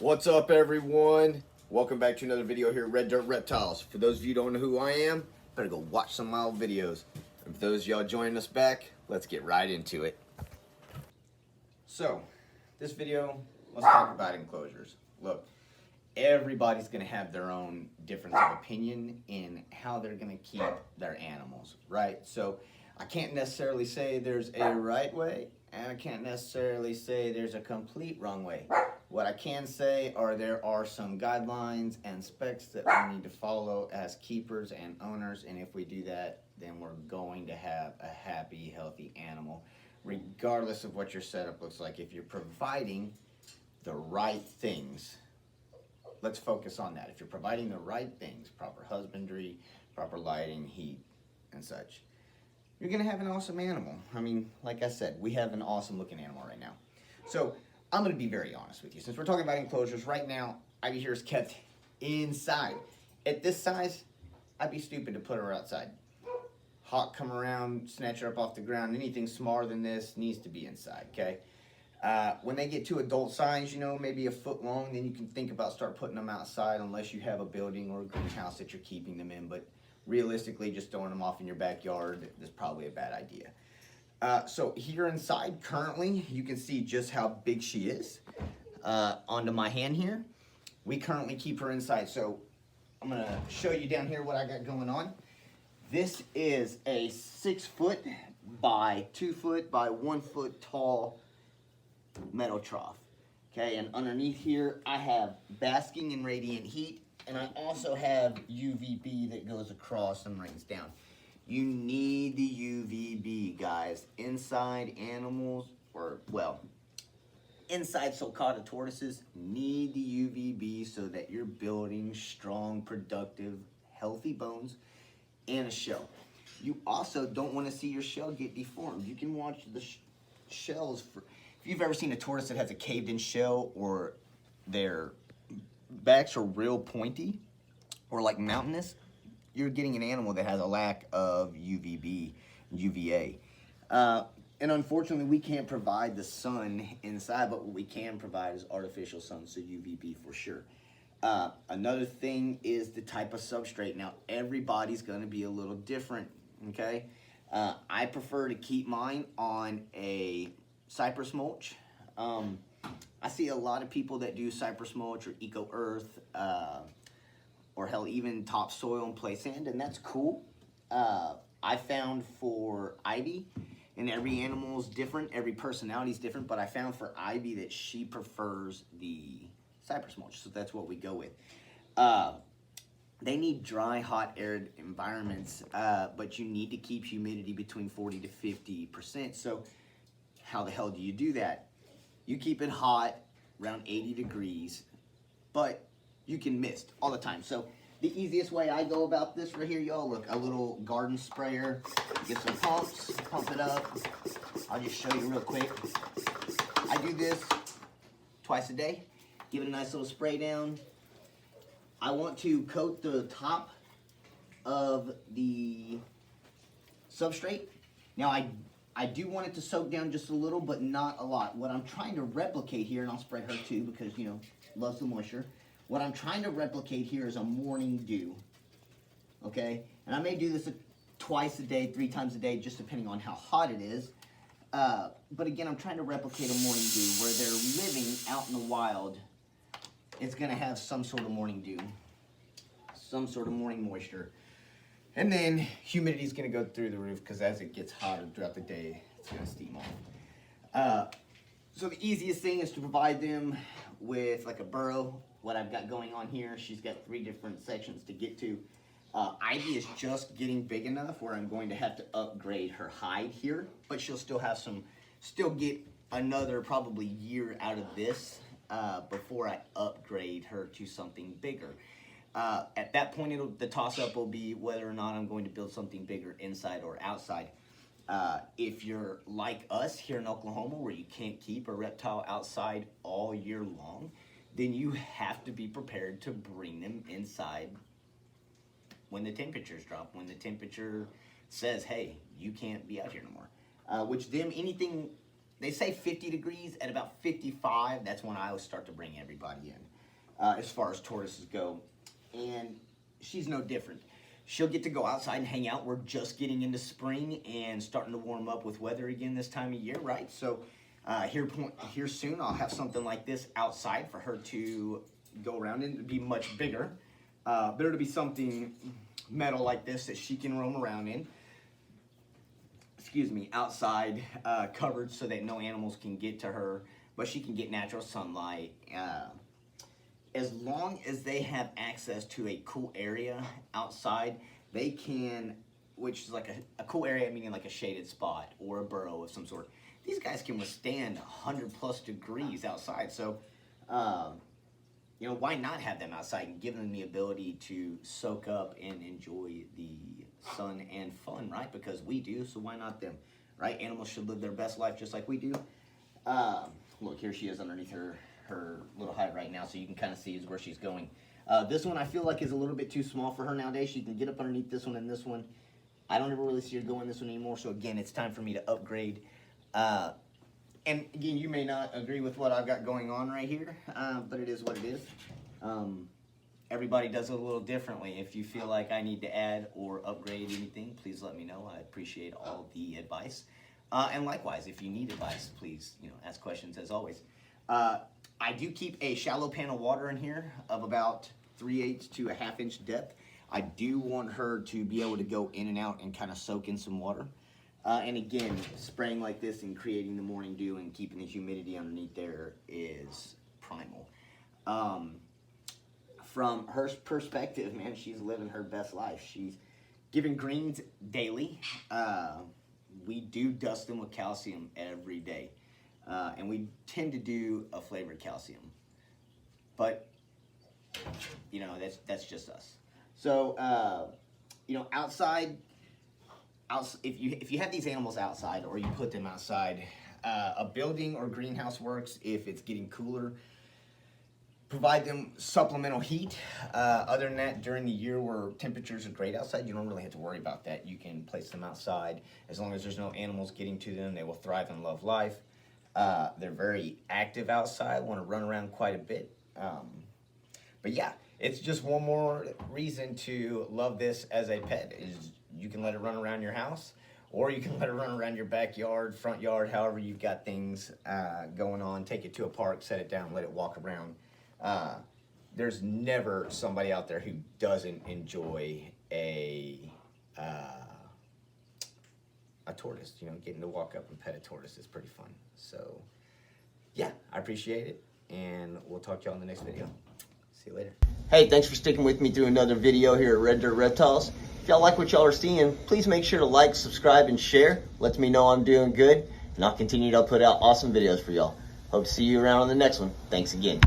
What's up, everyone? Welcome back to another video here at Red Dirt Reptiles. For those of you who don't know who I am, better go watch some of my old videos. And for those of y'all joining us back, let's get right into it. So, this video, let's talk about enclosures. Look, everybody's going to have their own difference of opinion in how they're going to keep their animals, right? So, I can't necessarily say there's a right way, and I can't necessarily say there's a complete wrong way. What I can say are there are some guidelines and specs that we need to follow as keepers and owners, and if we do that, then we're going to have a happy, healthy animal, regardless of what your setup looks like. If you're providing the right things, let's focus on that. If you're providing the right things, proper husbandry, proper lighting, heat, and such, you're gonna have an awesome animal. I mean, like I said, we have an awesome looking animal right now. So I'm gonna be very honest with you. Since we're talking about enclosures, right now, Ivy here is kept inside. At this size, I'd be stupid to put her outside. Hawk come around, snatch her up off the ground. Anything smaller than this needs to be inside, okay? When they get to adult size, you know, maybe a foot long, then you can think about start putting them outside unless you have a building or a greenhouse that you're keeping them in. But realistically, just throwing them off in your backyard is probably a bad idea. So here inside, currently, you can see just how big she is. Onto my hand here, we currently keep her inside. So I'm gonna show you down here what I got going on. This is a 6 foot by 2 foot by 1 foot tall metal trough. Okay, and underneath here, I have basking and radiant heat, and I also have UVB that goes across and rains down. You need the UVB, guys. Inside animals, inside sulcata tortoises need the UVB so that you're building strong, productive, healthy bones and a shell. You also don't want to see your shell get deformed. You can watch the shells. If you've ever seen a tortoise that has a caved-in shell or their backs are real pointy or like mountainous, you're getting an animal that has a lack of UVB, UVA. And unfortunately, we can't provide the sun inside, but what we can provide is artificial sun, so UVB for sure. Another thing is the type of substrate. Now, everybody's going to be a little different, okay? I prefer to keep mine on a cypress mulch. I see a lot of people that do cypress mulch or eco earth, or hell, even topsoil and play sand, and that's cool. I found for Ivy, and every animal's different, every personality's different, but I found for Ivy that she prefers the cypress mulch, so that's what we go with. They need dry, hot, arid environments, but you need to keep humidity between 40 to 50%, so how the hell do you do that? You keep it hot, around 80 degrees, but you can mist all the time. So the easiest way I go about this right here, y'all, look, a little garden sprayer, get some pumps, pump it up. I'll just show you real quick. I do this twice a day, give it a nice little spray down. I want to coat the top of the substrate. Now I do want it to soak down just a little, but not a lot. What I'm trying to replicate here, and I'll spray her too because, you know, loves the moisture. What I'm trying to replicate here is a morning dew, okay? And I may do this twice a day, 3 times a day, just depending on how hot it is. But again, I'm trying to replicate a morning dew where they're living out in the wild. It's gonna have some sort of morning dew, some sort of morning moisture. And then humidity is gonna go through the roof because as it gets hotter throughout the day, it's gonna steam off. So the easiest thing is to provide them with like a burrow. What I've got going on here, she's got 3 different sections to get to. Ivy is just getting big enough where I'm going to have to upgrade her hide here, but she'll still have still get another probably year out of this before I upgrade her to something bigger. At that point, the toss-up will be whether or not I'm going to build something bigger inside or outside. If you're like us here in Oklahoma where you can't keep a reptile outside all year long, then you have to be prepared to bring them inside when the temperatures drop, when the temperature says, hey, you can't be out here no more. Anything they say 50 degrees. At about 55, that's when I always start to bring everybody in, as far as tortoises go. And she's no different. She'll get to go outside and hang out. We're just getting into spring and starting to warm up with weather again this time of year, right? So here soon, I'll have something like this outside for her to go around in. It'll be much bigger. But it'll be something metal like this that she can roam around in. Excuse me, outside, covered so that no animals can get to her, but she can get natural sunlight. As long as they have access to a cool area outside, they can, which is like a cool area, meaning like a shaded spot or a burrow of some sort. These guys can withstand 100+ degrees outside. So, you know, why not have them outside and give them the ability to soak up and enjoy the sun and fun, right? Because we do, so why not them, right? Animals should live their best life just like we do. Look, here she is underneath her little hide right now, so you can kind of see where she's going. This one I feel like is a little bit too small for her nowadays. She can get up underneath this one and this one. I don't ever really see her going this one anymore, so again, it's time for me to upgrade. And again, you may not agree with what I've got going on right here, but it is what it is. Everybody does it a little differently. If you feel like I need to add or upgrade anything, please let me know. I appreciate all the advice. And likewise, if you need advice, please, you know, ask questions as always. I do keep a shallow pan of water in here of about 3/8 to a 1/2 inch depth. I do want her to be able to go in and out and kind of soak in some water. And again, spraying like this and creating the morning dew and keeping the humidity underneath there is primal. From her perspective, man, she's living her best life. She's giving greens daily. We do dust them with calcium every day. And we tend to do a flavored calcium. But, you know, that's just us. So, you know, outside, if you have these animals outside or you put them outside, a building or greenhouse works if it's getting cooler. Provide them supplemental heat. Other than that, during the year where temperatures are great outside, you don't really have to worry about that. You can place them outside. As long as there's no animals getting to them, they will thrive and love life. They're very active outside, want to run around quite a bit. But yeah, it's just one more reason to love this as a pet. Is you can let it run around your house, or you can let it run around your backyard, front yard, however you've got things going on. Take it to a park, set it down, let it walk around. There's never somebody out there who doesn't enjoy a tortoise. You know, getting to walk up and pet a tortoise is pretty fun. So, yeah, I appreciate it, and we'll talk to y'all in the next video. See you later. Hey, thanks for sticking with me through another video here at Red Dirt Reptiles. If y'all like what y'all are seeing, please make sure to like, subscribe, and share. Lets me know I'm doing good, and I'll continue to put out awesome videos for y'all. Hope to see you around on the next one. Thanks again.